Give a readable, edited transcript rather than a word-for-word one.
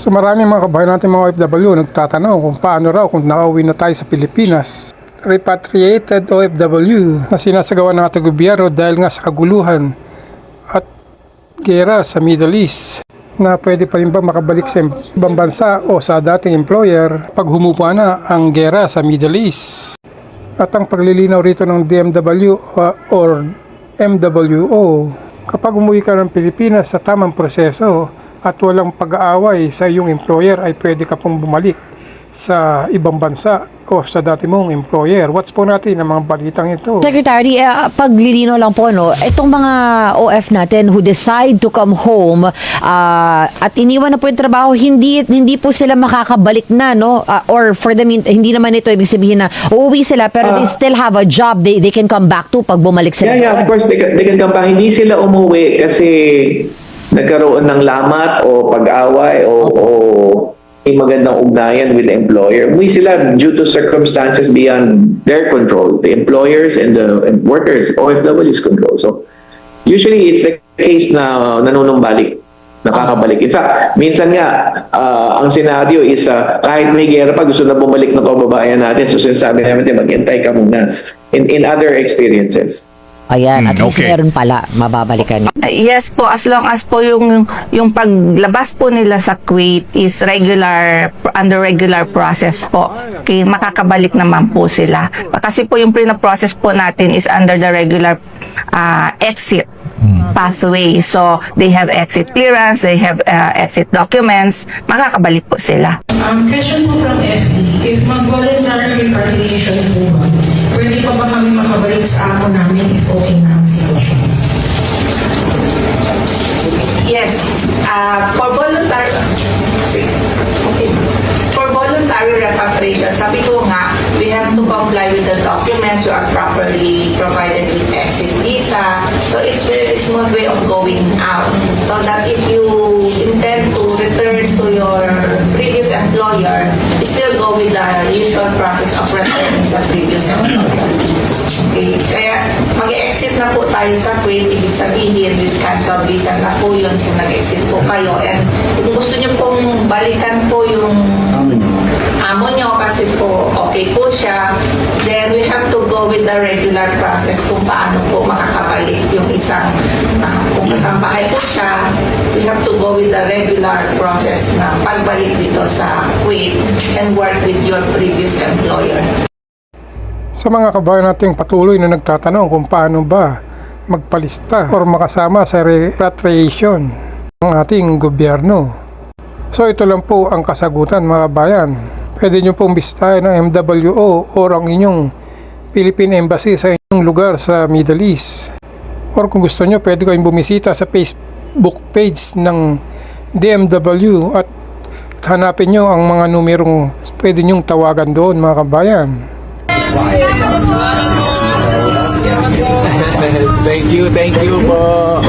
So maraming mga kabayan natin mga OFW nagtatanong kung paano raw kung nakauwi na tayo sa Pilipinas. Repatriated OFW na sinasagawa ng ating gobyerno dahil nga sa kaguluhan at gera sa Middle East, na pwede pa rin ba makabalik sa ibang bansa o sa dating employer pag humupa na ang gera sa Middle East. At ang paglilinaw rito ng DMW or MWO, kapag umuwi ka ng Pilipinas sa tamang proseso at walang pag-aaway sa iyong employer, ay pwede ka pong bumalik sa ibang bansa o sa dati mong employer. Watch po natin ang mga balitang ito. Secretary, paglilino lang po, no, itong mga OF natin who decide to come home at iniwan na po yung trabaho, hindi po sila makakabalik na, no? Or for the hindi naman ito ibig sabihin na uuwi sila pero they still have a job they can come back to pag bumalik sila. Yeah, of course, they can come back. Hindi sila umuwi kasi nagkaroon ng lamat o pag-away o may magandang ugnayan with the employer. Umuwi sila due to circumstances beyond their control, the employers and the workers, OFW's control. So usually it's the case na nanunumbalik, nakakabalik. In fact, minsan nga ang scenario is kahit may gera pa, gusto na bumalik ng kababayan natin. So sinasabi namin, mag-intay ka muna in other experiences. Ayan, at least okay. meron pala mababalikan. Yes po, as long as po yung paglabas po nila sa Kuwait is under regular process po. Okay, makakabalik naman po sila. Kasi po yung process po natin is under the regular exit pathway. So, they have exit clearance, they have exit documents, makakabalik po sila. Question po from FD, if mag-voluntary repatriation po ba, pwede pa ba kami makabalik sa ako namin if okay na ang sitwasyon? Yes, for voluntary repatriation, sabi ko nga, we have to comply with the documents. You are properly provided with exit visa. So it's very smooth way of going out. So that if you intend to return to your previous employer, you still go with the usual process of returning sa previous employer. Okay. Kaya mag-exit na po tayo sa Kuwait, ibig sabihin with cancel visa na po yun kung nag-exit po kayo. And kung gusto nyo pong balikan po yung amo nyo kasi po okay po siya, then we have to go with the regular process kung paano po makakabalik yung isang kung kasambahay po siya, we have to go with the regular process na pagbalik dito sa Kuwait and work with your previous employer. Sa mga kabayan nating patuloy na nagtatanong kung paano ba magpalista or makasama sa repatriation ng ating gobyerno. So ito lang po ang kasagutan mga kabayan. Pwede nyo pong bisitahin ng MWO or ang inyong Philippine Embassy sa inyong lugar sa Middle East. Or kung gusto nyo, pwede kayong bumisita sa Facebook page ng DMW at hanapin nyo ang mga numerong pwede nyong tawagan doon mga kabayan. Thank you po.